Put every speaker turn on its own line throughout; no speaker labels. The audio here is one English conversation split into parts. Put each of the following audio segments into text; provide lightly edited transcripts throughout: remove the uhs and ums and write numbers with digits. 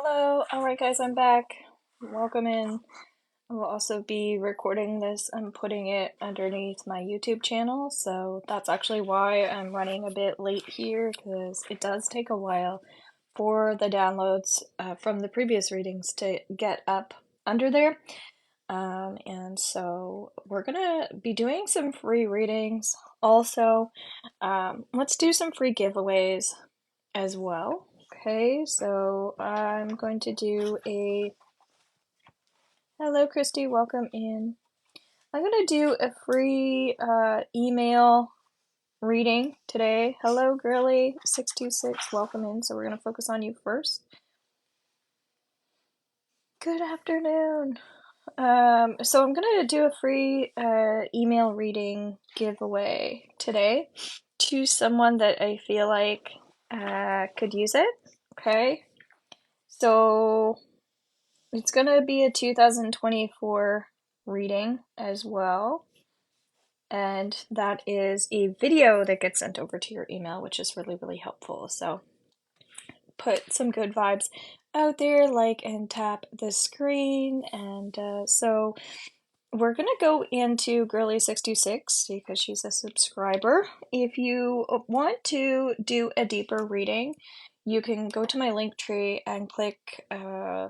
Hello, alright guys, I'm back. Welcome in. I will also be recording this and putting it underneath my YouTube channel, so that's actually why I'm running a bit late here, because it does take a while for the downloads from the previous readings to get up under there. And so we're gonna be doing some free readings. Also, let's do some free giveaways as well. Okay, so I'm going to do a hello Christy, welcome in. I'm going to do a free email reading today. Hello girly 626, welcome in. So we're going to focus on you first. Good afternoon. So I'm going to do a free email reading giveaway today to someone that I feel like could use it. Okay, so it's going to be a 2024 reading as well. And that is a video that gets sent over to your email, which is really, really helpful. So put some good vibes out there, like and tap the screen. And so we're going to go into Girly626 because she's a subscriber. If you want to do a deeper reading, you can go to my link tree and click I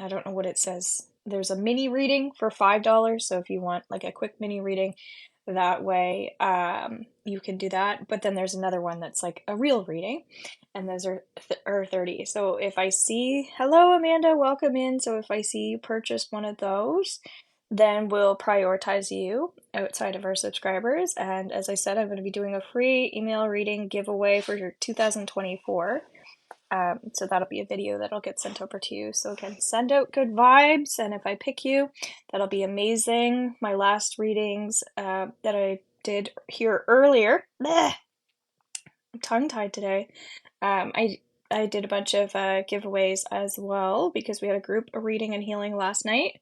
don't know what it says. There's a mini reading for $5. So if you want like a quick mini reading that way, you can do that. But then there's another one that's like a real reading, and those are 30. So if I see, hello Amanda, welcome in. So if I see you purchase one of those, then we'll prioritize you outside of our subscribers. And as I said, I'm going to be doing a free email reading giveaway for 2024. So that'll be a video that'll get sent over to you. So again, send out good vibes, and if I pick you, that'll be amazing. My last readings that I did here earlier, I'm tongue-tied today. I did a bunch of giveaways as well because we had a group reading and healing last night.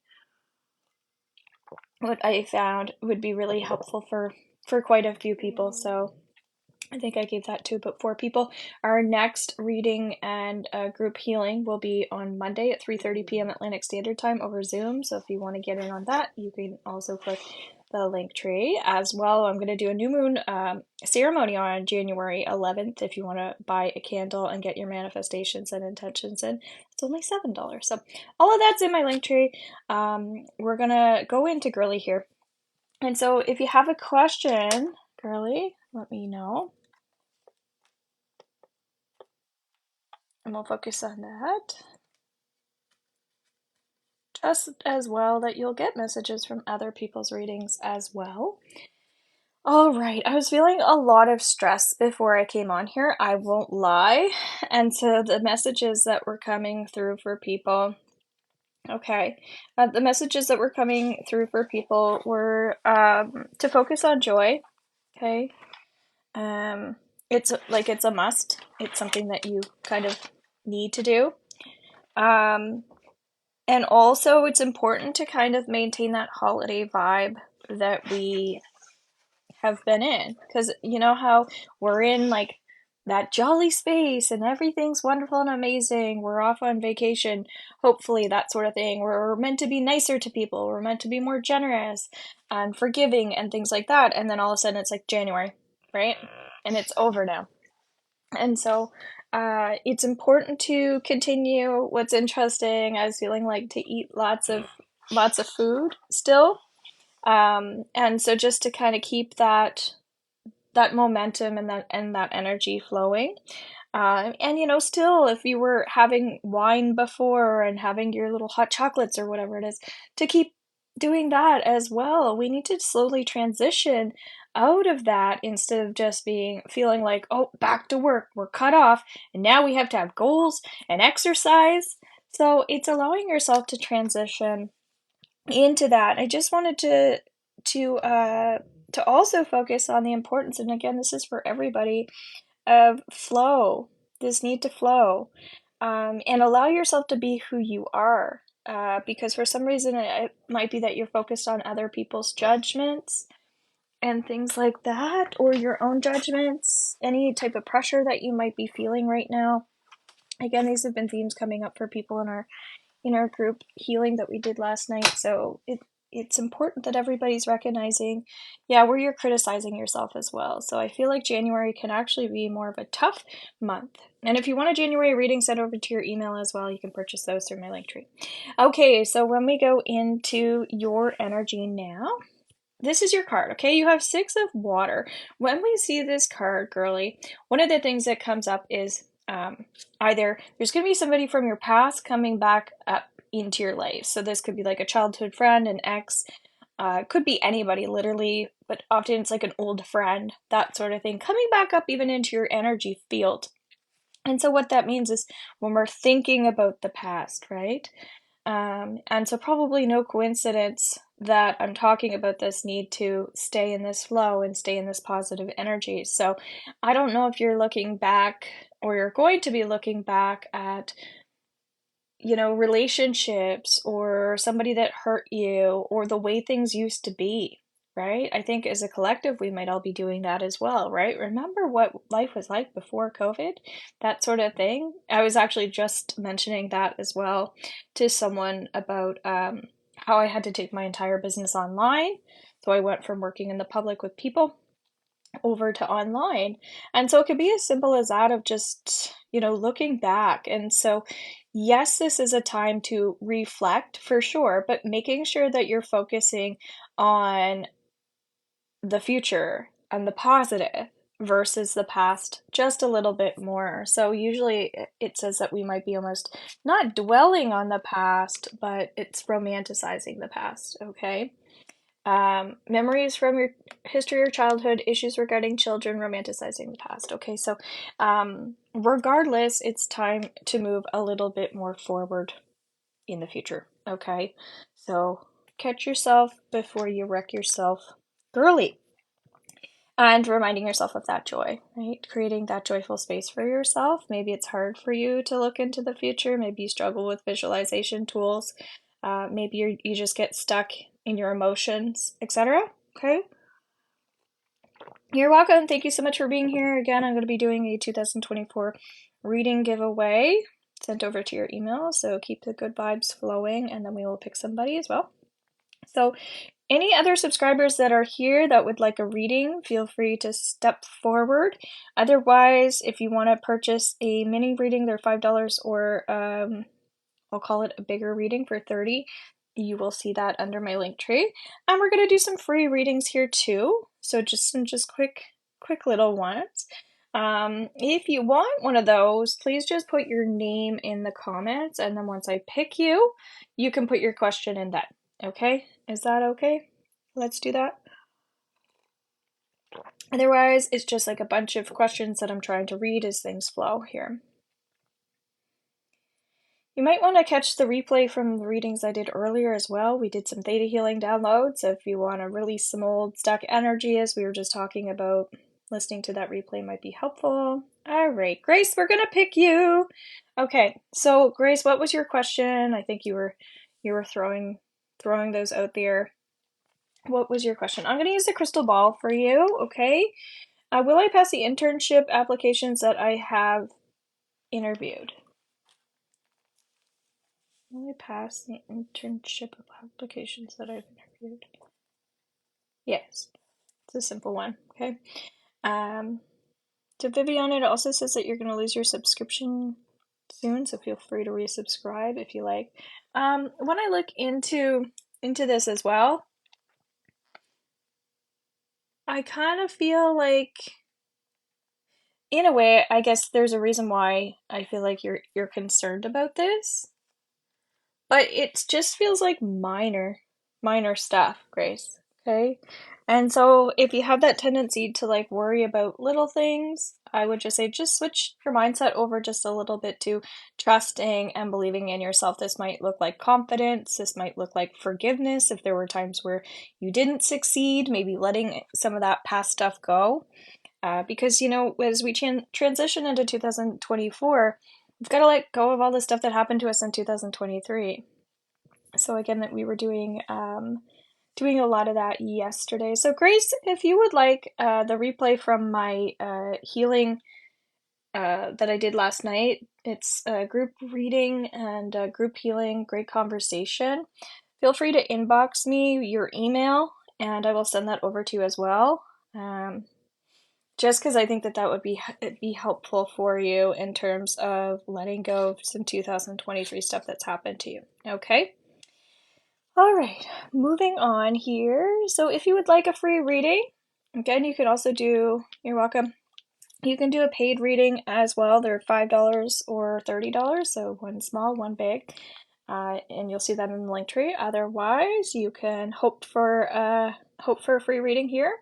What I found would be really helpful for quite a few people. So I think I gave that to about 4 people. Our next reading and group healing will be on Monday at 3:30 p.m. Atlantic Standard Time over Zoom. So if you want to get in on that, you can also click the link tree as well. I'm going to do a new moon ceremony on January 11th. If you want to buy a candle and get your manifestations and intentions in, it's only $7. So all of that's in my link tree. We're going to go into Girly here. And so if you have a question, Girly, let me know. And we'll focus on that. Just as well that you'll get messages from other people's readings as well. Alright, I was feeling a lot of stress before I came on here, I won't lie. And so the messages that were coming through for people, okay, the messages that were coming through for people were to focus on joy, okay? It's like it's a must. It's something that you kind of need to do. And also it's important to kind of maintain that holiday vibe that we have been in, because you know how we're in like that jolly space and everything's wonderful and amazing, we're off on vacation, hopefully, that sort of thing, we're meant to be nicer to people, we're meant to be more generous and forgiving and things like that, and then all of a sudden it's like January, right? And it's over now. And so it's important to continue. What's interesting, I was feeling like to eat lots of food still. And so just to kind of keep that momentum and that energy flowing. And you know, still, if you were having wine before and having your little hot chocolates or whatever it is, to keep doing that as well. We need to slowly transition out of that instead of just feeling like, oh, back to work, we're cut off, and now we have to have goals and exercise. So it's allowing yourself to transition into that. I just wanted to also focus on the importance, and again, this is for everybody, of flow, this need to flow, and allow yourself to be who you are, because for some reason it might be that you're focused on other people's judgments and things like that, or your own judgments, any type of pressure that you might be feeling right now. Again, these have been themes coming up for people in our group healing that we did last night. So it's important that everybody's recognizing, yeah, where you're criticizing yourself as well. So I feel like January can actually be more of a tough month. And if you want a January reading sent over to your email as well, you can purchase those through my link tree. Okay, so when we go into your energy now, this is your card, okay? You have 6 of water. When we see this card, girly, one of the things that comes up is either there's going to be somebody from your past coming back up into your life. So this could be like a childhood friend, an ex, could be anybody literally, but often it's like an old friend, that sort of thing, coming back up even into your energy field. And so what that means is when we're thinking about the past, right? And so probably no coincidence that I'm talking about this need to stay in this flow and stay in this positive energy. So I don't know if you're looking back or you're going to be looking back at, you know, relationships or somebody that hurt you or the way things used to be, right? I think as a collective, we might all be doing that as well, right? Remember what life was like before COVID, that sort of thing. I was actually just mentioning that as well to someone about how I had to take my entire business online. So I went from working in the public with people over to online. And so it could be as simple as that of just, you know, looking back. And so, yes, this is a time to reflect for sure, but making sure that you're focusing on the future and the positive versus the past just a little bit more. So usually it says that we might be almost not dwelling on the past, but it's romanticizing the past, okay? Memories from your history or childhood, issues regarding children, romanticizing the past. Okay, so regardless, it's time to move a little bit more forward in the future. Okay, so catch yourself before you wreck yourself, girly. And reminding yourself of that joy, right? Creating that joyful space for yourself. Maybe it's hard for you to look into the future. Maybe you struggle with visualization tools. Maybe you just get stuck in your emotions, etc. Okay? You're welcome. Thank you so much for being here. Again, I'm going to be doing a 2024 reading giveaway sent over to your email. So keep the good vibes flowing, and then we will pick somebody as well. So any other subscribers that are here that would like a reading, feel free to step forward. Otherwise, if you want to purchase a mini reading, they're $5, or I'll call it a bigger reading for $30. You will see that under my link tree. And we're going to do some free readings here too. So just some quick little ones. If you want one of those, please just put your name in the comments, and then once I pick you, you can put your question in that. Okay? Is that okay? Let's do that. Otherwise, it's just like a bunch of questions that I'm trying to read as things flow here. You might want to catch the replay from the readings I did earlier as well. We did some theta healing downloads. So if you want to release some old stuck energy, as we were just talking about, listening to that replay might be helpful. All right, Grace, we're gonna pick you. Okay, so Grace, what was your question? I think you were throwing those out there. What was your question? I'm gonna use the crystal ball for you. Okay. Will I pass the internship applications that I have interviewed? Will I pass the internship applications that I've interviewed? Yes. It's a simple one. Okay. To Viviana, it also says that you're going to lose your subscription soon, so feel free to resubscribe if you like. When I look into this as well, I kind of feel like, in a way, I guess there's a reason why I feel like you're concerned about this, but it just feels like minor stuff, Grace. Okay? And so if you have that tendency to like worry about little things, I would just say just switch your mindset over just a little bit to trusting and believing in yourself. This might look like confidence. This might look like forgiveness if there were times where you didn't succeed, maybe letting some of that past stuff go. Because, you know, as we transition into 2024, we've got to let go of all the stuff that happened to us in 2023. So again, that we were doing a lot of that yesterday. So Grace, if you would like the replay from my healing that I did last night. It's a group reading and group healing, great conversation. Feel free to inbox me your email and I will send that over to you as well. Just because I think that that would be helpful for you in terms of letting go of some 2023 stuff that's happened to you. Okay? All right, moving on here. So if you would like a free reading, again, you can also do, you're welcome. You can do a paid reading as well. They're $5 or $30, so one small, one big. And you'll see that in the link tree. Otherwise, you can hope for a free reading here.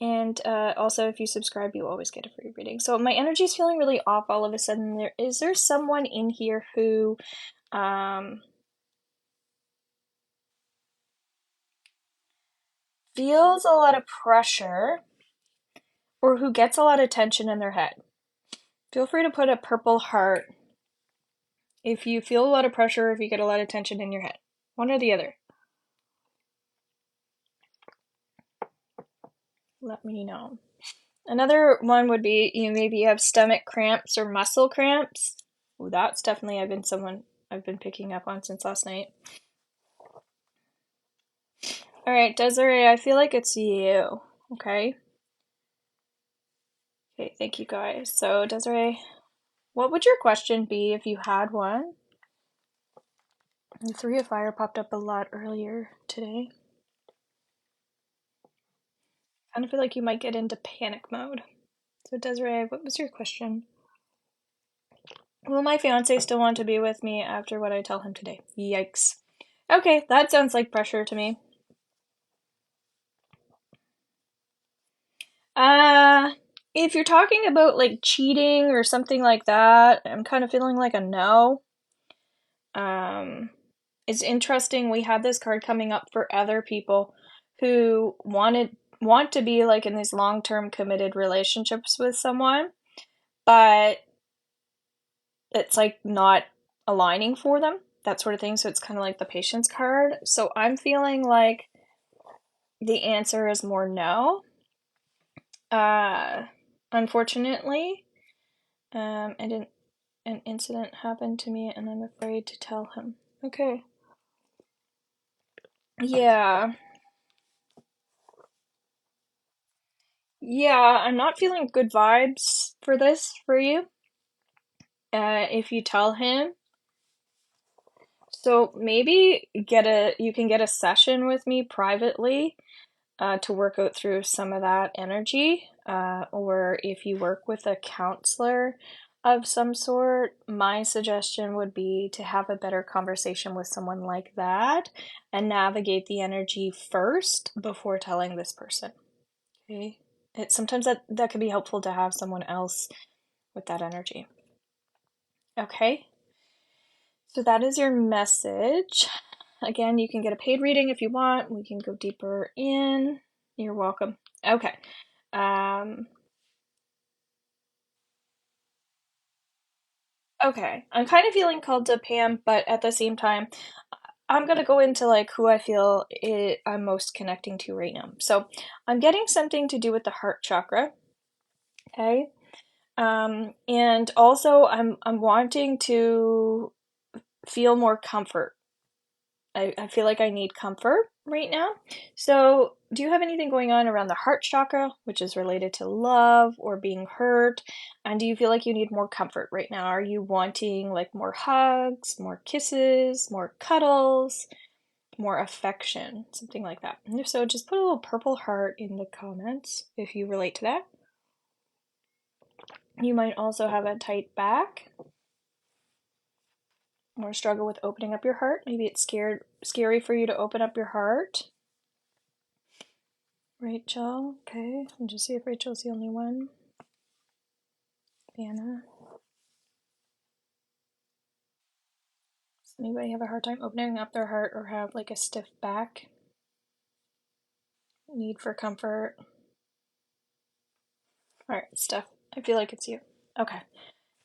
And also, if you subscribe, you always get a free reading. So my energy is feeling really off all of a sudden. Is there someone in here who feels a lot of pressure or who gets a lot of tension in their head? Feel free to put a purple heart if you feel a lot of pressure, if you get a lot of tension in your head. One or the other. Let me know. Another one would be you maybe have stomach cramps or muscle cramps. Ooh, that's definitely I've been picking up on since last night. All right, Desiree, I feel like it's you. Okay. Okay, thank you guys. So Desiree, what would your question be if you had one? The Three of Fire popped up a lot earlier today. I kind of feel like you might get into panic mode. So Desiree, what was your question? Will my fiance still want to be with me after what I tell him today? Yikes. Okay, that sounds like pressure to me. If you're talking about like cheating or something like that, I'm kind of feeling like a no. It's interesting, we had this card coming up for other people who want to be like in these long-term committed relationships with someone, but it's like not aligning for them, that sort of thing. So it's kind of like the patience card. So I'm feeling like the answer is more no. Unfortunately, an incident happened to me and I'm afraid to tell him. Okay. Yeah. Yeah, I'm not feeling good vibes for this for you. If you tell him. So maybe you can get a session with me privately to work out through some of that energy. Or if you work with a counselor of some sort, my suggestion would be to have a better conversation with someone like that and navigate the energy first before telling this person. Okay? Sometimes that could be helpful to have someone else with that energy. Okay? So that is your message. Again, you can get a paid reading if you want. We can go deeper in. You're welcome. Okay. Okay. I'm kind of feeling called to Pam, but at the same time, I'm gonna go into like who I feel I'm most connecting to right now. So I'm getting something to do with the heart chakra. Okay. And also I'm wanting to feel more comfort. I feel like I need comfort right now. So, do you have anything going on around the heart chakra, which is related to love or being hurt? And do you feel like you need more comfort right now? Are you wanting like more hugs, more kisses, more cuddles, more affection, something like that? And if so, just put a little purple heart in the comments if you relate to that. You might also have a tight back or struggle with opening up your heart. Maybe it's scary for you to open up your heart. Rachel, okay. I'll just see if Rachel's the only one. Anna. Does anybody have a hard time opening up their heart or have like a stiff back? Need for comfort. Alright, Steph. I feel like it's you. Okay.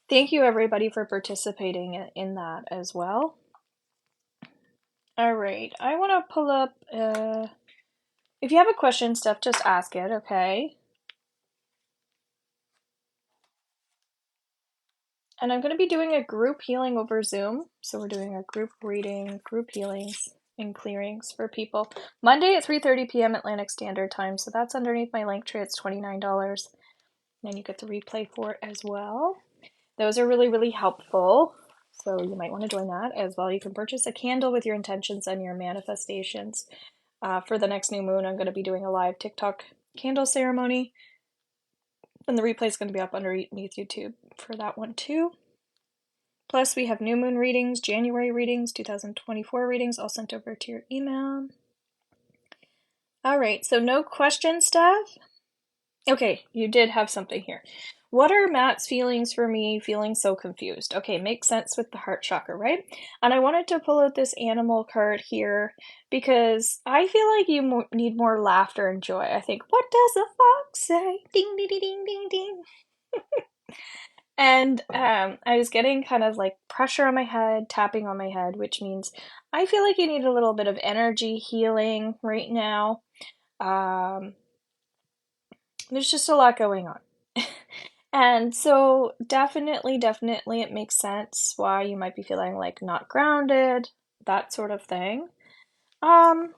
Thank you everybody for participating in that as well. Alright, I want to pull up, if you have a question, Steph, just ask it, okay? And I'm going to be doing a group healing over Zoom. So we're doing a group reading, group healings, and clearings for people. Monday at 3:30 p.m. Atlantic Standard Time. So that's underneath my link tree. It's $29. And then you get the replay for it as well. Those are really, really helpful. So you might want to join that as well. You can purchase a candle with your intentions and your manifestations. For the next new moon, I'm going to be doing a live TikTok candle ceremony. And the replay is going to be up underneath YouTube for that one too. Plus, we have new moon readings, January readings, 2024 readings, all sent over to your email. All right, so no questions, Steph? Okay, you did have something here. What are Matt's feelings for me feeling so confused? Okay, makes sense with the heart chakra, right? And I wanted to pull out this animal card here because I feel like you need more laughter and joy. I think, what does a fox say? Ding, ding, ding, ding, ding, ding. And I was getting kind of like pressure on my head, tapping on my head, which means I feel like you need a little bit of energy healing right now. There's just a lot going on. And so definitely it makes sense why you might be feeling like not grounded, that sort of thing. Well,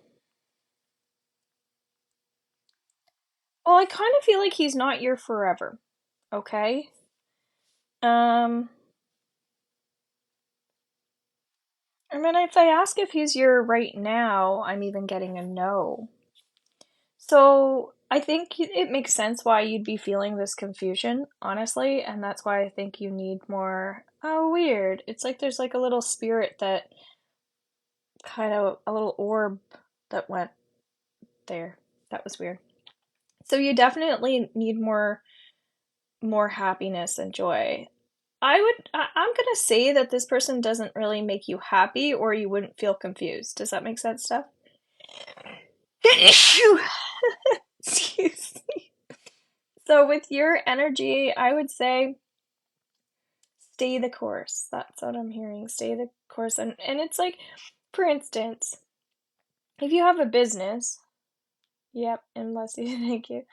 I kind of feel like he's not your forever, okay? I mean, if I ask if he's your right now, I'm even getting a no. So I think it makes sense why you'd be feeling this confusion, honestly, and that's why I think you need more. Oh, weird. It's like there's like a little spirit that kind of a little orb that went there. That was weird. So you definitely need more happiness and joy. I'm gonna say that this person doesn't really make you happy or you wouldn't feel confused. Does that make sense, Steph? Excuse me. So with your energy, I would say stay the course. That's what I'm hearing. Stay the course. And it's like, for instance, if you have a business, yep, unless you thank you.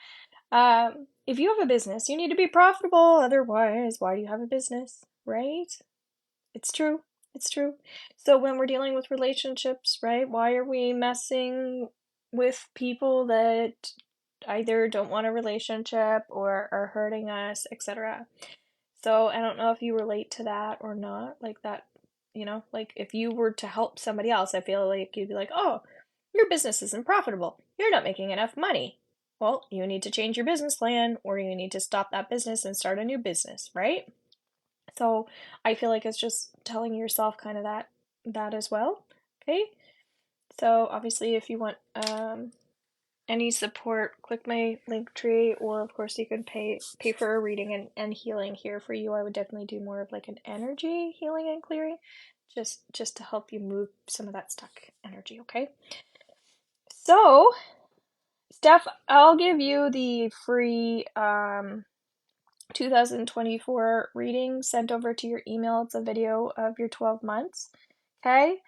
If you have a business, you need to be profitable. Otherwise, why do you have a business? Right? It's true. It's true. So when we're dealing with relationships, right? Why are we messing with people that either don't want a relationship or are hurting us, etc.? So I don't know if you relate to that or not. Like that, like if you were to help somebody else, I feel like you'd be like, oh, your business isn't profitable. You're not making enough money. Well, you need to change your business plan or you need to stop that business and start a new business, right? So I feel like it's just telling yourself kind of that as well. Okay. So obviously if you want any support, click my link tree, or of course you can pay for a reading and healing here for you. I would definitely do more of like an energy healing and clearing, just to help you move some of that stuck energy, okay? So, Steph, I'll give you the free 2024 reading sent over to your email. It's a video of your 12 months, okay?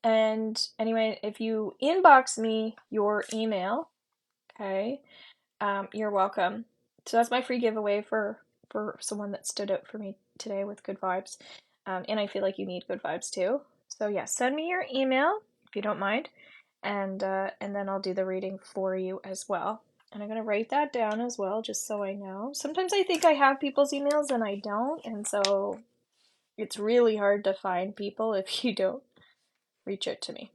And anyway, if you inbox me your email, okay, you're welcome. So that's my free giveaway for someone that stood up for me today with good vibes. And I feel like you need good vibes too. So yeah, send me your email if you don't mind, and then I'll do the reading for you as well. And I'm gonna write that down as well, just so I know. Sometimes I think I have people's emails and I don't, and so it's really hard to find people if you don't reach out to me.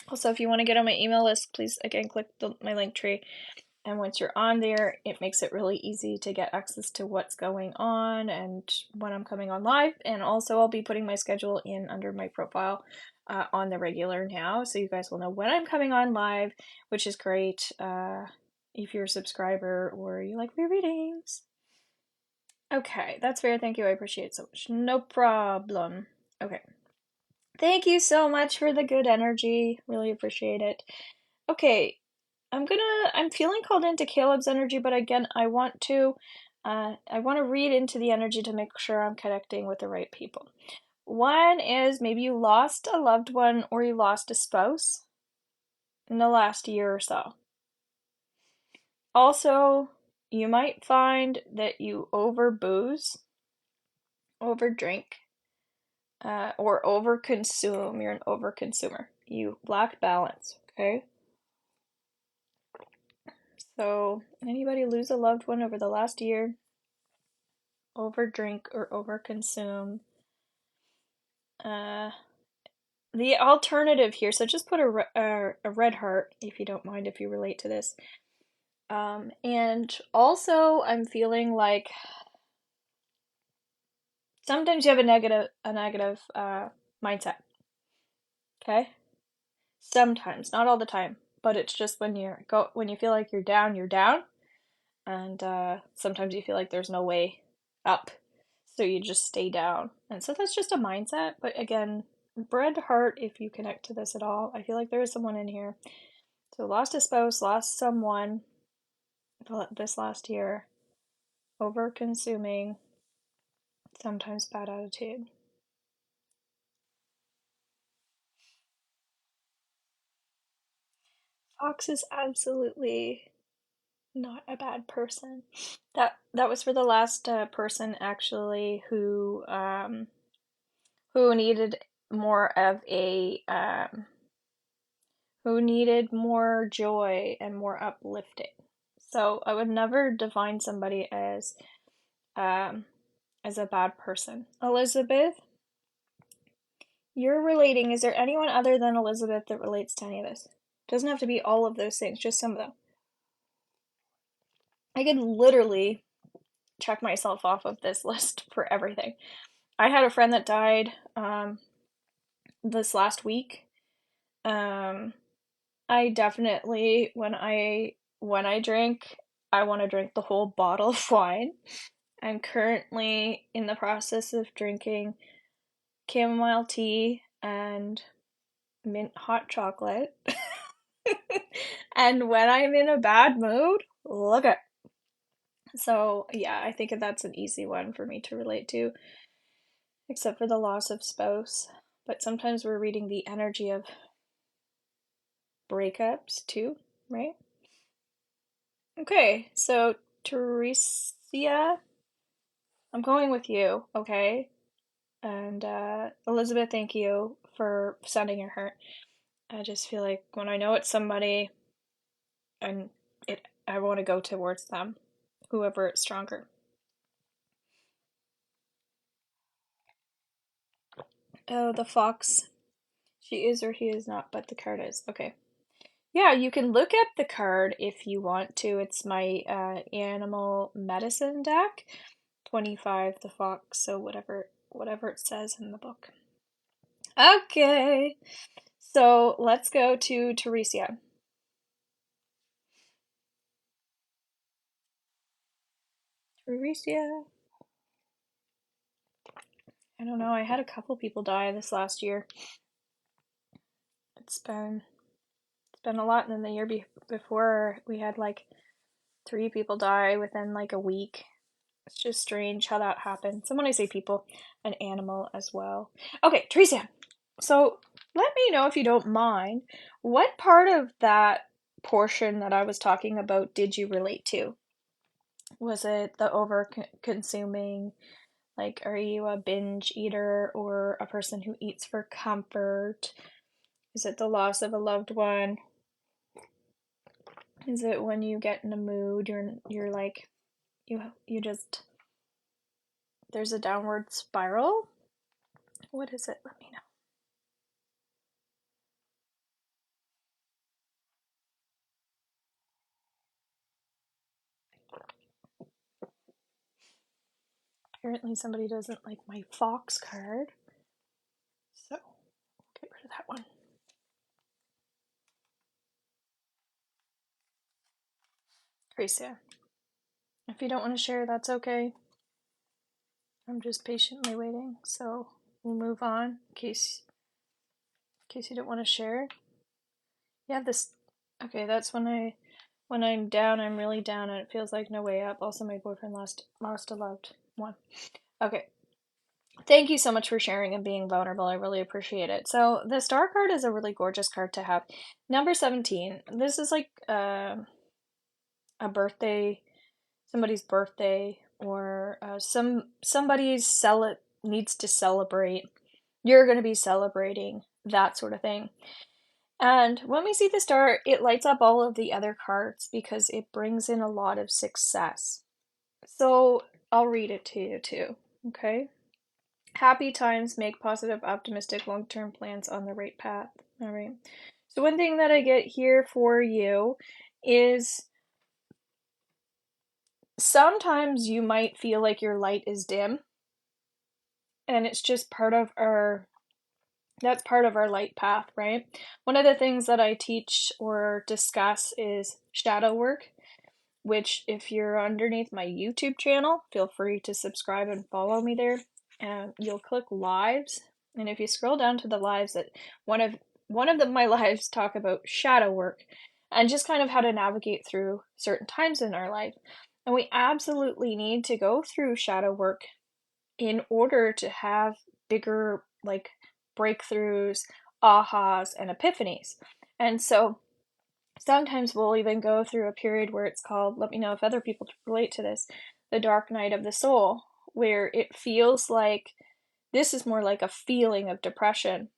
Also, if you want to get on my email list, please again click my link tree. And once you're on there, it makes it really easy to get access to what's going on and when I'm coming on live. And also, I'll be putting my schedule in under my profile on the regular now, so you guys will know when I'm coming on live, which is great if you're a subscriber or you like my readings. Okay, that's fair. Thank you. I appreciate it so much. No problem. Okay. Thank you so much for the good energy. Really appreciate it. Okay, I'm feeling called into Caleb's energy, but again, I want to read into the energy to make sure I'm connecting with the right people. One is maybe you lost a loved one or you lost a spouse in the last year or so. Also, you might find that you overbooze, overdrink, or overconsume. You're an overconsumer. You lack balance, okay? So, anybody lose a loved one over the last year? Overdrink or overconsume? The alternative here, so just put a red heart if you don't mind, if you relate to this. And also, I'm feeling like sometimes you have a negative mindset. Okay? Sometimes, not all the time, but it's just when you feel like you're down, and sometimes you feel like there's no way up, so you just stay down. And so that's just a mindset. But again, red heart if you connect to this at all. I feel like there is someone in here. So lost a spouse, lost someone this last year, over consuming, sometimes bad attitude. Fox is absolutely not a bad person. That was for the last person actually who needed more of a who needed more joy and more uplifting. So I would never define somebody um as a bad person. Elizabeth, you're relating. Is there anyone other than Elizabeth that relates to any of this? Doesn't have to be all of those things, just some of them. I could literally check myself off of this list for everything. I had a friend that died this last week. I definitely when I drink, I want to drink the whole bottle of wine. I'm currently in the process of drinking chamomile tea and mint hot chocolate. And when I'm in a bad mood, look at. So, yeah, I think that's an easy one for me to relate to, except for the loss of spouse. But sometimes we're reading the energy of breakups too, right? Okay, so Teresia, I'm going with you, okay? And Elizabeth, thank you for sending your heart. I just feel like when I know it's somebody and I want to go towards them, whoever is stronger. Oh, the fox. She is or he is not, but the card is. Okay. Yeah, you can look at the card if you want to. It's my animal medicine deck. 25, the fox, so whatever it says in the book. Okay. So let's go to Teresia. Teresia. I don't know. I had a couple people die this last year. It's been a lot, and then the year before we had like 3 people die within like a week. It's just strange how that happened. So when I say people, an animal as well. Okay, Teresa. So let me know if you don't mind. What part of that portion that I was talking about did you relate to? Was it the over consuming? Like, are you a binge eater or a person who eats for comfort? Is it the loss of a loved one? Is it when you get in a mood, you're like you just there's a downward spiral? What is it? Let me know. Apparently somebody doesn't like my fox card. So, get rid of that one. Gracia. If you don't want to share, that's okay. I'm just patiently waiting. So, we'll move on in case you don't want to share. You have this. Okay, that's when I'm down, I'm really down and it feels like no way up. Also, my boyfriend lost a loved one. Okay. Thank you so much for sharing and being vulnerable. I really appreciate it. So, the star card is a really gorgeous card to have. Number 17. This is like a birthday somebody's birthday, or somebody's needs to celebrate. You're going to be celebrating, that sort of thing. And when we see the star, it lights up all of the other cards because it brings in a lot of success. So I'll read it to you too, okay? Happy times, make positive, optimistic, long-term plans on the right path. All right. So one thing that I get here for you is sometimes you might feel like your light is dim, and it's just that's part of our light path, right? One of the things that I teach or discuss is shadow work, which if you're underneath my YouTube channel, feel free to subscribe and follow me there. You'll click lives, and if you scroll down to the lives, that one of my lives talk about shadow work and just kind of how to navigate through certain times in our life. And we absolutely need to go through shadow work in order to have bigger like breakthroughs, ahas, and epiphanies. And so sometimes we'll even go through a period where it's called, let me know if other people relate to this, the dark night of the soul, where it feels like this is more like a feeling of depression.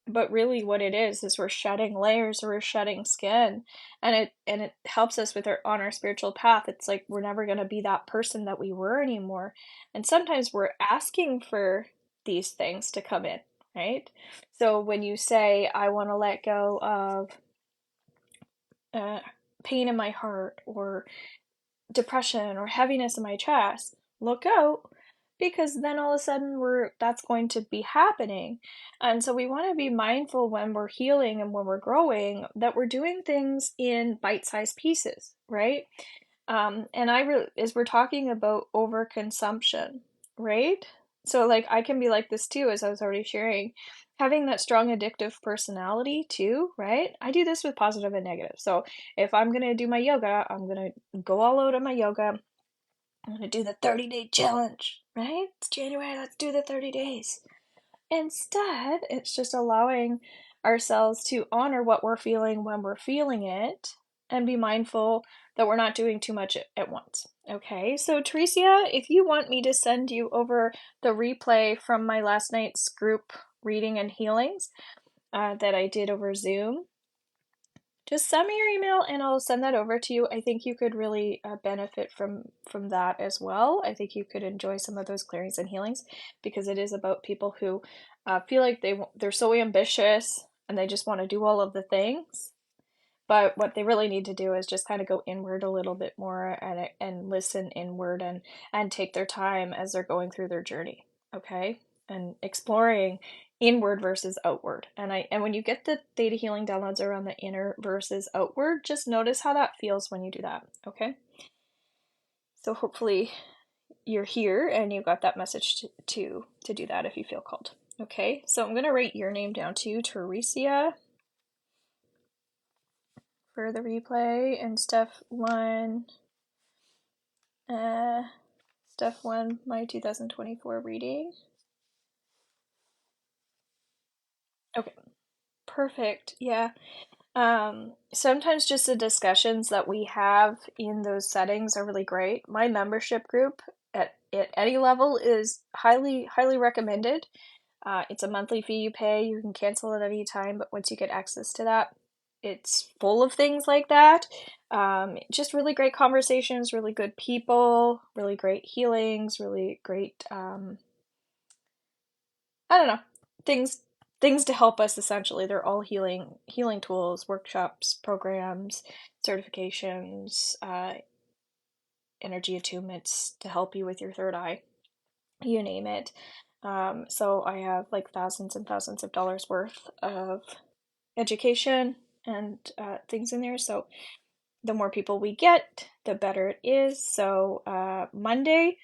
But really what it is we're shedding layers, or we're shedding skin, and it helps us with on our spiritual path. It's like we're never going to be that person that we were anymore. And sometimes we're asking for these things to come in, right? So when you say, I want to let go of uh, pain in my heart, or depression, or heaviness in my chest, look out, because then all of a sudden that's going to be happening. And so we want to be mindful when we're healing and when we're growing that we're doing things in bite-sized pieces, right? And as we're talking about overconsumption, right? So like I can be like this too, as I was already sharing, having that strong addictive personality too, right? I do this with positive and negative. So if I'm gonna do my yoga, I'm gonna go all out on my yoga. I'm gonna do the 30-day challenge, right? It's January, let's do the 30 days. Instead, it's just allowing ourselves to honor what we're feeling when we're feeling it, and be mindful that we're not doing too much at once. Okay, so Teresia, if you want me to send you over the replay from my last night's group reading and healings that I did over Zoom, just send me your email and I'll send that over to you. I think you could really benefit from that as well. I think you could enjoy some of those clearings and healings, because it is about people who feel like they're so ambitious and they just want to do all of the things. But what they really need to do is just kind of go inward a little bit more, and listen inward, and take their time as they're going through their journey, okay? And exploring inward versus outward. And when you get the theta healing downloads around the inner versus outward, just notice how that feels when you do that, okay? So hopefully you're here and you got that message to do that if you feel called. Okay, so I'm gonna write your name down too, Teresia, for the replay, and Steph 1, my 2024 reading. Okay, perfect. Yeah. Sometimes just the discussions that we have in those settings are really great. My membership group at any level is highly recommended. It's a monthly fee you pay. You can cancel at any time, but once you get access to that, it's full of things like that. Just really great conversations, really good people, really great healings, really great, I don't know, things to help us. Essentially, they're all healing tools, workshops, programs, certifications, energy attunements to help you with your third eye, you name it. So I have like thousands and thousands of dollars worth of education and things in there. So the more people we get, the better it is. So Monday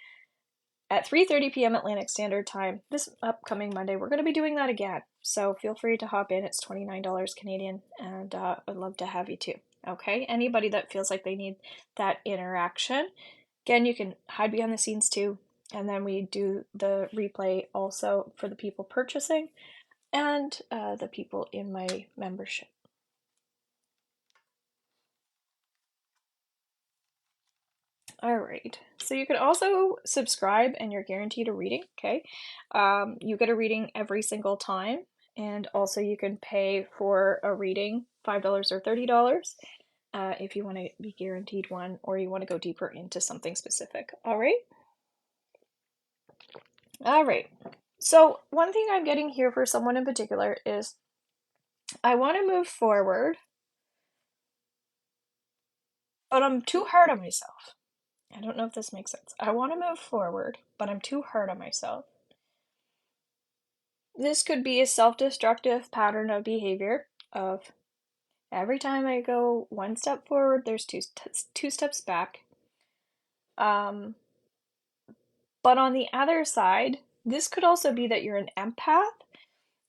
at 3:30 p.m. Atlantic Standard Time, this upcoming Monday, we're going to be doing that again. So feel free to hop in. It's $29 Canadian, and I'd love to have you too. Okay, anybody that feels like they need that interaction, again, you can hide behind the scenes too. And then we do the replay also for the people purchasing and the people in my membership. All right. So you can also subscribe and you're guaranteed a reading, okay? You get a reading every single time, and also you can pay for a reading, $5 or $30, if you want to be guaranteed one or you want to go deeper into something specific. All right? All right. So one thing I'm getting here for someone in particular is I want to move forward, but I'm too hard on myself. I don't know if this makes sense. I want to move forward, but I'm too hard on myself. This could be a self-destructive pattern of behavior of every time I go one step forward, there's two steps back. But on the other side, this could also be that you're an empath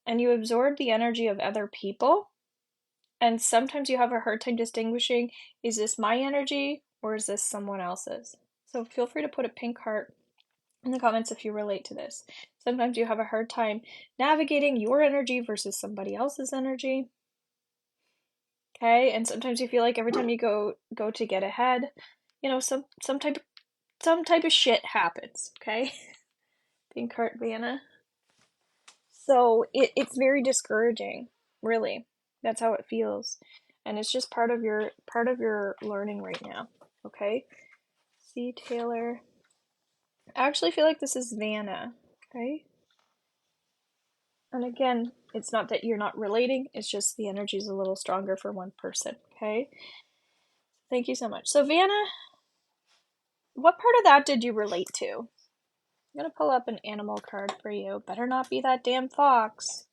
and you absorb the energy of other people. And sometimes you have a hard time distinguishing, is this my energy or is this someone else's? So feel free to put a pink heart in the comments if you relate to this. Sometimes you have a hard time navigating your energy versus somebody else's energy. Okay, and sometimes you feel like every time you go to get ahead, you know, some type of shit happens. Okay, pink heart Vanna. So it's very discouraging, really. That's how it feels, and it's just part of your learning right now. Okay, see Taylor. I actually feel like this is Vanna. Okay, and again, it's not that you're not relating. It's just the energy is a little stronger for one person. Okay, thank you so much. So Vanna, what part of that did you relate to? I'm gonna pull up an animal card for you. Better not be that damn fox.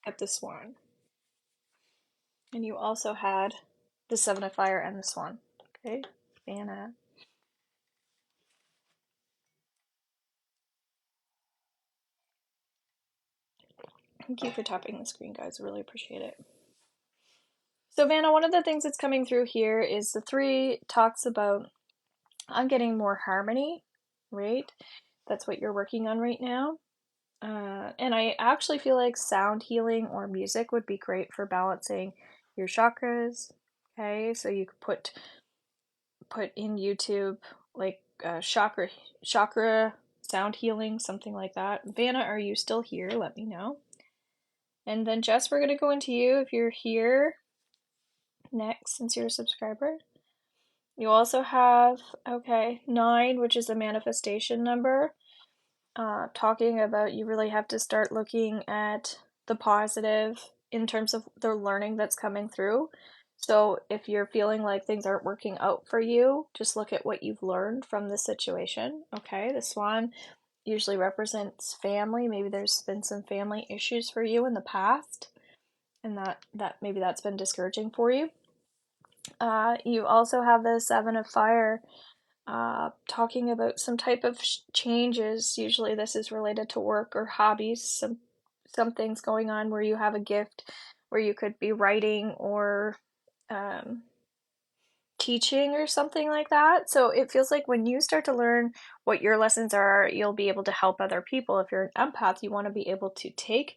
Get the swan. And you also had the Seven of Fire and the swan. Okay, Vanna. Thank you for tapping the screen, guys. I really appreciate it. So Vanna, one of the things that's coming through here is the 3 talks about I'm getting more harmony, right? That's what you're working on right now. And I actually feel like sound healing or music would be great for balancing your chakras. Okay, so you could put in YouTube like chakra sound healing, something like that. Vanna, are you still here? Let me know. And then Jess, we're gonna go into you if you're here next, since you're a subscriber. You also have, okay, 9, which is a manifestation number, talking about you really have to start looking at the positive in terms of the learning that's coming through. So if you're feeling like things aren't working out for you, just look at what you've learned from the situation. Okay, the swan usually represents family. Maybe there's been some family issues for you in the past, and that maybe that's been discouraging for you. You also have the Seven of Fire, talking about some type of changes. Usually this is related to work or hobbies. Some things going on where you have a gift, where you could be writing or teaching or something like that. So it feels like when you start to learn what your lessons are, you'll be able to help other people. If you're an empath, you want to be able to take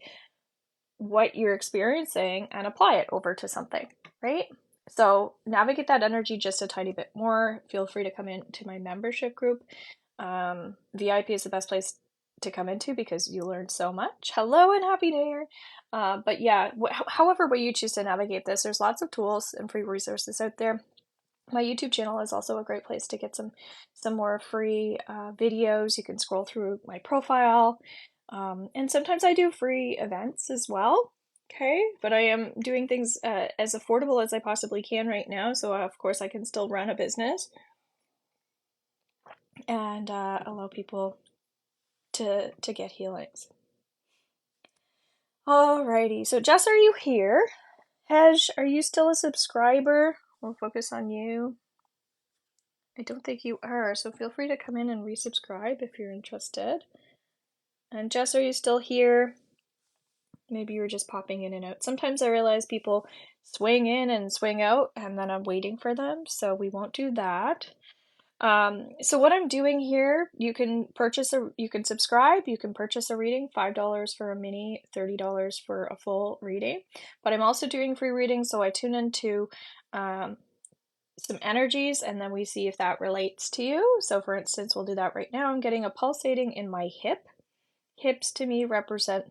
what you're experiencing and apply it over to something, right? So navigate that energy just a tiny bit more. Feel free to come into my membership group. VIP is the best place to come into because you learn so much. Hello and happy new year. But yeah, however way you choose to navigate this, there's lots of tools and free resources out there. My YouTube channel is also a great place to get some more free videos. You can scroll through my profile. And sometimes I do free events as well. Okay, but I am doing things as affordable as I possibly can right now, so of course I can still run a business and allow people to get healings. Alrighty, so Jess, are you here? Hej, are you still a subscriber? We'll focus on you. I don't think you are, so feel free to come in and resubscribe if you're interested. And Jess, are you still here? Maybe you were just popping in and out. Sometimes I realize people swing in and swing out, and then I'm waiting for them, so we won't do that. So what I'm doing here, you can subscribe, you can purchase a reading, $5 for a mini, $30 for a full reading. But I'm also doing free readings, so I tune into some energies and then we see if that relates to you. So for instance, we'll do that right now. I'm getting a pulsating in my hip. Hips to me represent,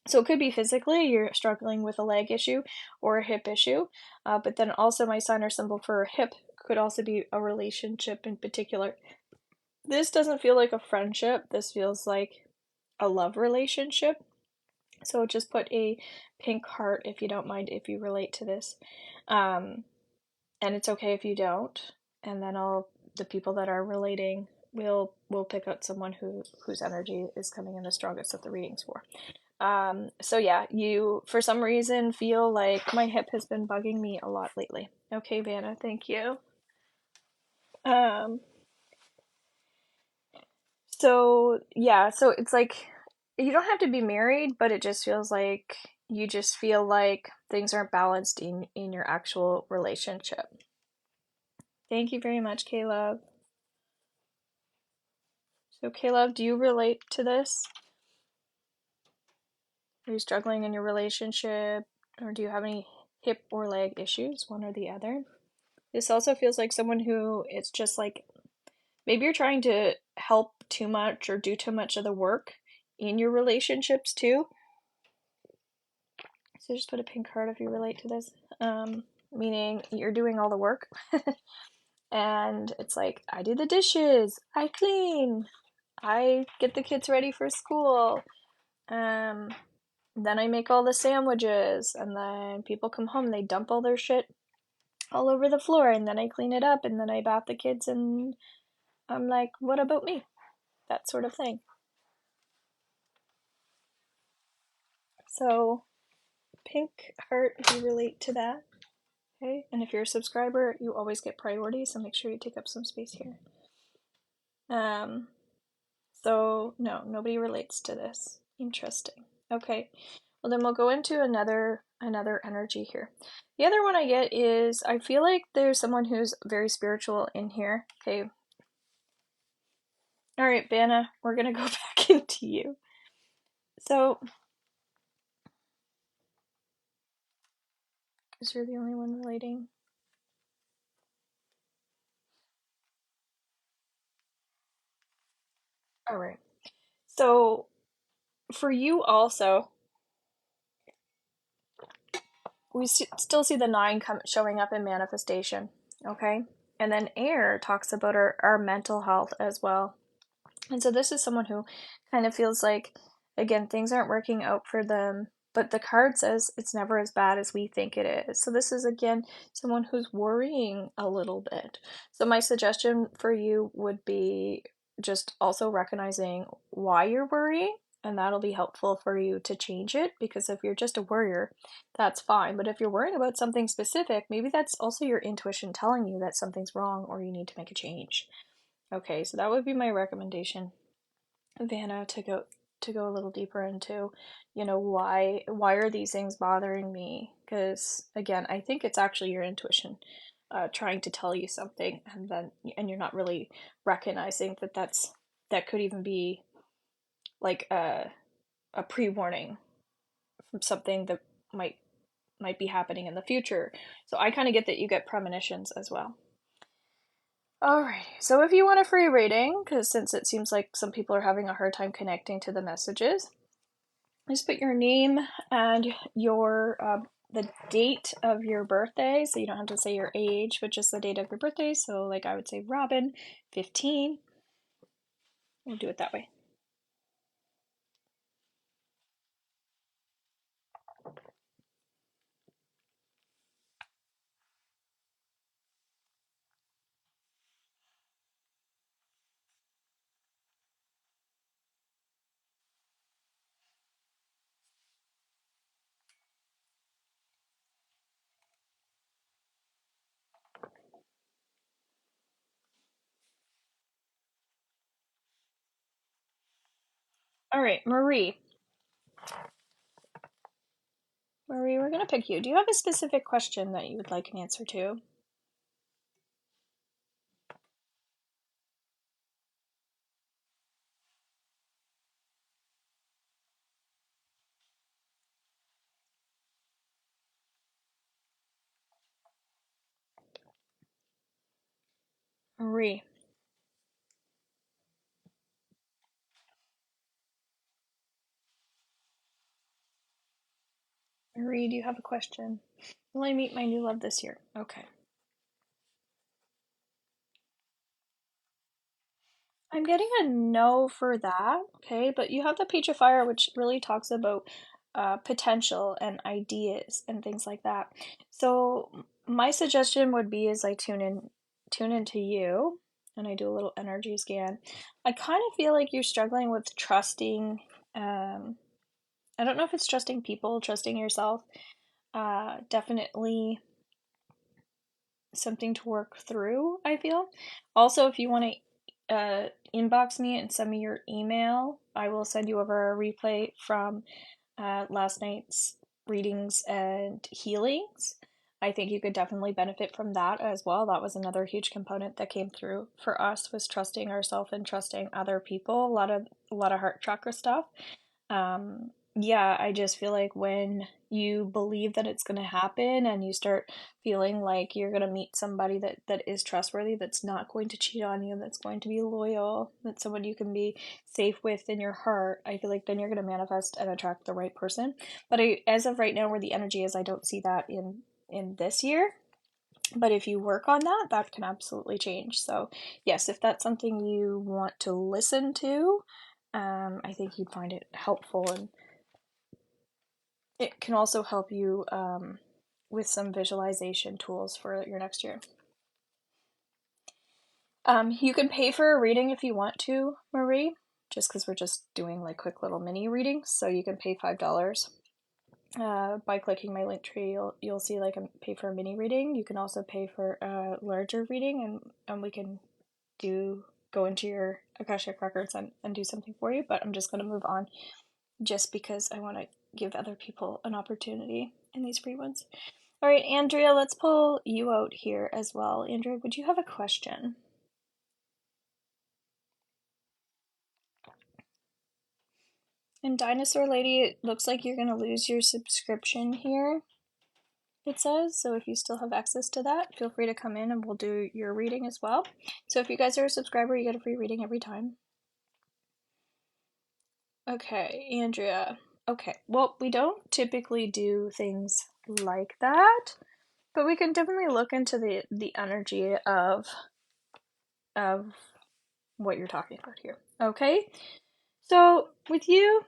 so it could be physically, you're struggling with a leg issue or a hip issue, but then also my sign or symbol for a hip could also be a relationship in particular. This doesn't feel like a friendship, this feels like a love relationship. So just put a pink heart if you don't mind, if you relate to this. And it's okay if you don't. And then the people that are relating, we'll pick out someone whose energy is coming in the strongest of the readings for. So yeah, you for some reason feel like my hip has been bugging me a lot lately. Okay, Vanna, thank you. Um, so yeah, so it's like you don't have to be married, but it just feels like you just feel like things aren't balanced in your actual relationship. Thank you very much, Caleb. So Caleb, do you relate to this? Are you struggling in your relationship, or do you have any hip or leg issues, one or the other? This also feels like someone who it's just like maybe you're trying to help too much or do too much of the work in your relationships too. So just put a pink card if you relate to this. Meaning you're doing all the work and it's like I do the dishes, I clean, I get the kids ready for school. Then I make all the sandwiches and then people come home, they dump all their shit all over the floor and then I clean it up and then I bath the kids and I'm like, what about me? That sort of thing. So, pink heart if you relate to that. Okay, and if you're a subscriber, you always get priority, so make sure you take up some space here. Um, so no, nobody relates to this. Interesting. Okay, well then we'll go into another energy here. The other one I get is I feel like there's someone who's very spiritual in here. Okay. All right, Vanna, we're gonna go back into you. So, because you're the only one relating. All right. So, for you also, we still see the nine showing up in manifestation, okay? And then air talks about our mental health as well. And so this is someone who kind of feels like, again, things aren't working out for them, but the card says it's never as bad as we think it is. So this is, again, someone who's worrying a little bit. So my suggestion for you would be just also recognizing why you're worrying, and that'll be helpful for you to change it, because if you're just a worrier, that's fine. But if you're worrying about something specific, maybe that's also your intuition telling you that something's wrong or you need to make a change. Okay, so that would be my recommendation, Vanna, to go a little deeper into, why are these things bothering me? Because again, I think it's actually your intuition trying to tell you something, and you're not really recognizing that could even be like a pre-warning from something that might be happening in the future. So I kind of get that you get premonitions as well. Alrighty, so if you want a free reading, because since it seems like some people are having a hard time connecting to the messages, just put your name and your the date of your birthday. So you don't have to say your age, but just the date of your birthday. So like I would say Robin, 15. We'll do it that way. All right, Marie. Marie, we're gonna pick you. Do you have a specific question that you would like an answer to? Marie. Marie, do you have a question? Will I meet my new love this year? Okay. I'm getting a no for that, okay? But you have the Page of Fire, which really talks about potential and ideas and things like that. So my suggestion would be as I tune into you, and I do a little energy scan. I kind of feel like you're struggling with trusting. I don't know if it's trusting people, trusting yourself. Definitely something to work through, I feel. Also, if you want to inbox me and send me your email, I will send you over a replay from last night's readings and healings. I think you could definitely benefit from that as well. That was another huge component that came through for us, was trusting ourselves and trusting other people. A lot of heart chakra stuff. Yeah, I just feel like when you believe that it's going to happen and you start feeling like you're going to meet somebody that is trustworthy, that's not going to cheat on you, that's going to be loyal, that's someone you can be safe with in your heart, I feel like then you're going to manifest and attract the right person. But as of right now, where the energy is, I don't see that in this year. But if you work on that, that can absolutely change. So yes, if that's something you want to listen to, I think you'd find it helpful, and it can also help you with some visualization tools for your next year. You can pay for a reading if you want to, Marie, just because we're just doing like quick little mini readings. So you can pay $5 by clicking my link tree. You'll see like a pay for a mini reading. You can also pay for a larger reading, and we can go into your Akashic Records and do something for you. But I'm just going to move on, just because I want to give other people an opportunity in these free ones. All right, Andrea, let's pull you out here as well. Andrea, would you have a question? And Dinosaur Lady, it looks like you're going to lose your subscription here, it says. So if you still have access to that, feel free to come in and we'll do your reading as well. So if you guys are a subscriber, you get a free reading every time. Okay, Andrea. Okay, well, we don't typically do things like that, but we can definitely look into the energy of what you're talking about here. Okay, so with you,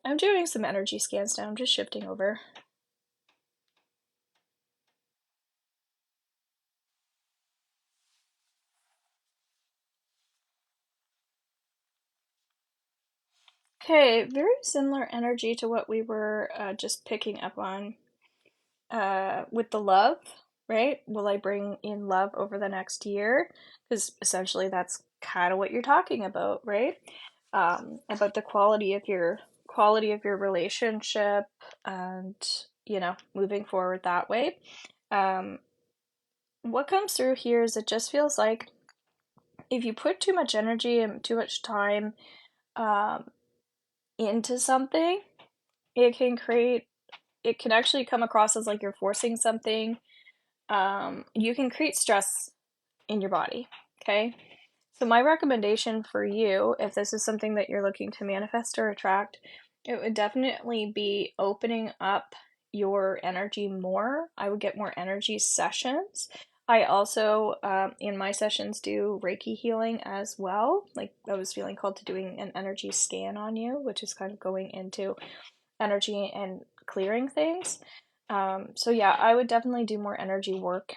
I'm doing some energy scans now. I'm just shifting over. Okay, very similar energy to what we were just picking up on with the love, right? Will I bring in love over the next year? Because essentially that's kind of what you're talking about, right? About the quality of your relationship, and moving forward that way. Um, what comes through here is it just feels like if you put too much energy and too much time um, into something, it can actually come across as like you're forcing something. You can create stress in your body. Okay. So my recommendation for you, if this is something that you're looking to manifest or attract, it would definitely be opening up your energy more. I would get more energy sessions. I also, in my sessions, do Reiki healing as well. Like, I was feeling called to doing an energy scan on you, which is kind of going into energy and clearing things. So yeah, I would definitely do more energy work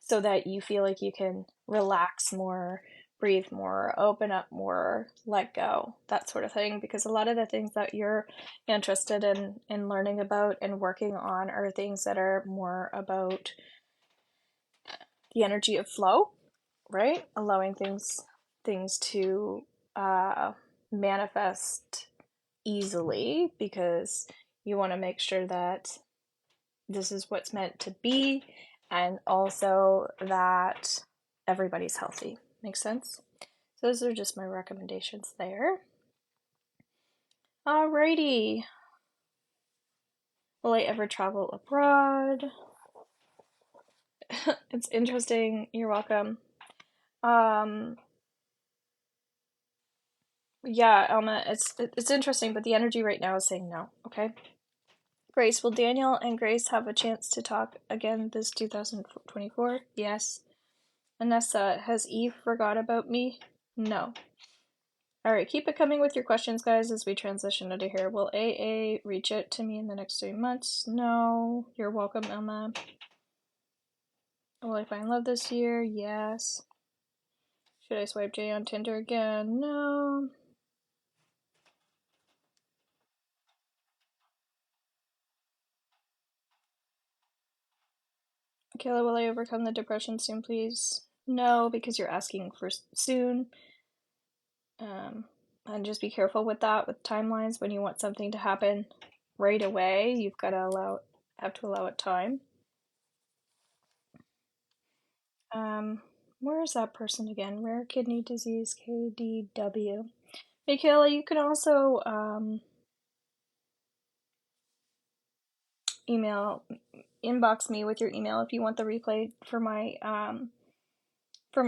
so that you feel like you can relax more, breathe more, open up more, let go, that sort of thing. Because a lot of the things that you're interested in learning about and working on are things that are more about the energy of flow, right? Allowing things to manifest easily, because you want to make sure that this is what's meant to be, and also that everybody's healthy. Makes sense? So those are just my recommendations there. Alrighty. Will I ever travel abroad? It's interesting. You're welcome. Yeah, Elma, it's interesting, but the energy right now is saying no, okay? Grace, will Daniel and Grace have a chance to talk again this 2024? Yes. Vanessa, has Eve forgot about me? No. Alright, keep it coming with your questions, guys, as we transition out of here. Will AA reach out to me in the next 3 months? No. You're welcome, Emma. Will I find love this year? Yes. Should I swipe J on Tinder again? No. Kayla, will I overcome the depression soon, please? No, because you're asking for soon. And just be careful with that, with timelines. When you want something to happen right away, you've got to have to allow it time. Where is that person again? Rare kidney disease, KDW. Hey, Kayla, you can also inbox me with your email if you want the replay for my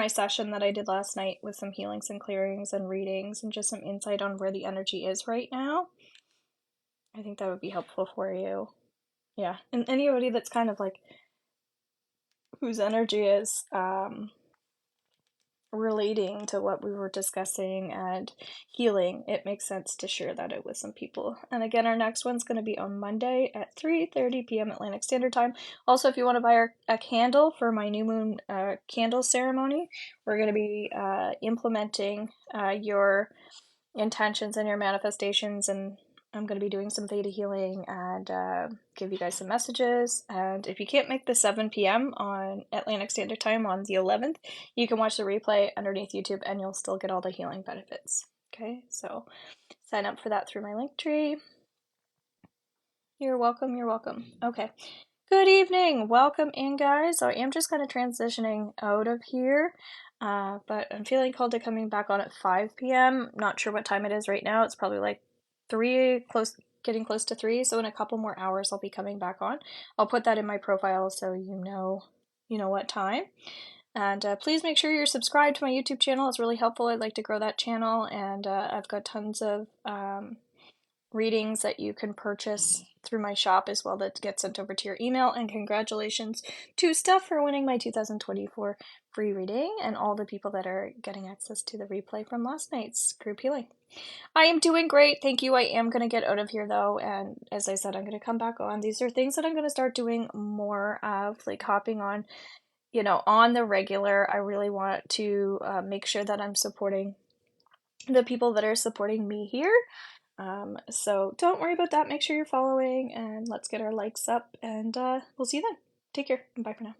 session that I did last night with some healings and clearings and readings and just some insight on where the energy is right now. I think that would be helpful for you. Yeah, and anybody that's kind of like whose energy is relating to what we were discussing and healing, it makes sense to share that out with some people. And again, our next one's going to be on Monday at 3:30 p.m. Atlantic Standard Time. Also, if you want to buy a candle for my new moon candle ceremony, we're going to be implementing your intentions and your manifestations, and I'm going to be doing some theta healing and give you guys some messages. And if you can't make the 7 p.m. on Atlantic Standard Time on the 11th, you can watch the replay underneath YouTube and you'll still get all the healing benefits. Okay, so sign up for that through my link tree. You're welcome, you're welcome. Okay, good evening, welcome in, guys. So I am just kind of transitioning out of here. But I'm feeling called to coming back on at 5 p.m. Not sure what time it is right now. It's probably like 3, getting close to 3. So in a couple more hours, I'll be coming back on. I'll put that in my profile so you know what time. And please make sure you're subscribed to my YouTube channel. It's really helpful. I'd like to grow that channel, and I've got tons of readings that you can purchase through my shop as well that get sent over to your email. And congratulations to Steph for winning my 2024 free reading and all the people that are getting access to the replay from last night's group healing. I am doing great, thank you. I am going to get out of here though, and as I said, I'm going to come back on. These are things that I'm going to start doing more of, like hopping on, on the regular. I really want to make sure that I'm supporting the people that are supporting me here. So don't worry about that. Make sure you're following, and let's get our likes up, and we'll see you then. Take care. Bye for now.